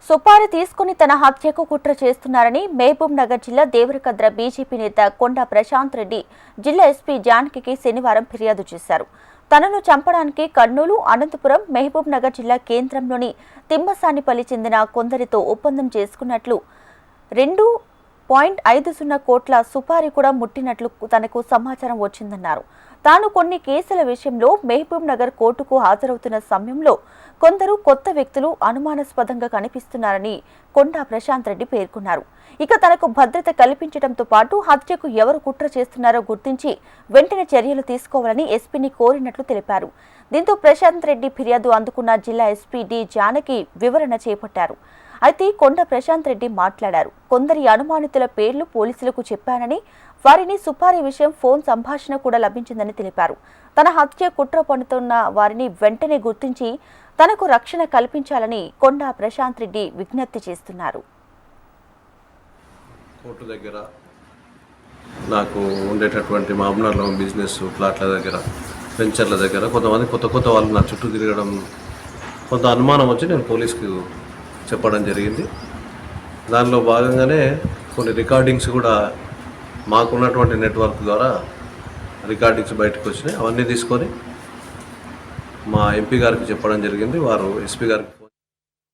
సుపారీ తీసుకుని తన హత్యకు కుట్ర చేస్తున్నారని మహబూబ్ నగర్ జిల్లా దేవరకద్ర బీజేపీ నేత కొండా ప్రశాంత్ రెడ్డి జిల్లా ఎస్పీ జానకికి శనివారం ఫిర్యాదు చేశారు. తనను చంపడానికి కర్నూలు, అనంతపురం, మహబూబ్ నగర్ జిల్లా కేంద్రంలోని తిమ్మసానిపల్లి చెందిన కొందరితో ఒప్పందం చేసుకున్నట్లు 2.50 కోట్ల సుపారీ కూడా ముట్టినట్లు తనకు సమాచారం వచ్చిందన్నారు. తాను కొన్ని కేసుల విషయంలో మహబూబ్ నగర్ కోర్టుకు హాజరవుతున్న సమయంలో కొందరు కొత్త వ్యక్తులు అనుమానాస్పదంగా కనిపిస్తున్నారని కొండా ప్రశాంత్ రెడ్డి పేర్కొన్నారు. ఇక తనకు భద్రత కల్పించడంతో పాటు హత్యకు ఎవరు కుట్ర చేస్తున్నారో గుర్తించి వెంటనే చర్యలు తీసుకోవాలని ఎస్పీని కోరినట్లు తెలిపారు. దీంతో ప్రశాంత్ రెడ్డి ఫిర్యాదు అందుకున్న జిల్లా ఎస్పీ డి జానకి వివరణ చేపట్టారు. అయితే కొండ ప్రశాంత్ రెడ్డి మాట్లాడారు. కొందరి అనుమానితుల పేర్లు పోలీసులకు చెప్పానని, వారిని సుపారీ విషయం ఫోన్ సంభాషణ కూడా లభించిందని తెలిపారు. తన హత్య కుట్ర పన్నుతున్న వారిని వెంటనే గుర్తించి తనకు రక్షణ కల్పించాలని కొండా ప్రశాంత్ రెడ్డి విజ్ఞప్తి చేస్తున్నారు. కోర్టు దగ్గర నాకు ఉండేటటువంటి మామూలు బిజినెస్ ప్లాట్ల దగ్గర, వెంచర్ల దగ్గర కొంతమంది కొత్త వాళ్ళు నా చుట్టూ తిరగడం కొంత అనుమానం వచ్చి నేను పోలీస్కి చెప్పడం జరిగింది. దానిలో భాగంగానే కొన్ని రికార్డింగ్స్ కూడా మాకున్నటువంటి నెట్వర్క్ ద్వారా రికార్డింగ్స్ బయటకు వచ్చినాయి. అవన్నీ తీసుకొని మా ఎంపీ గారికి చెప్పడం జరిగింది. వారు ఎస్పీ గారికి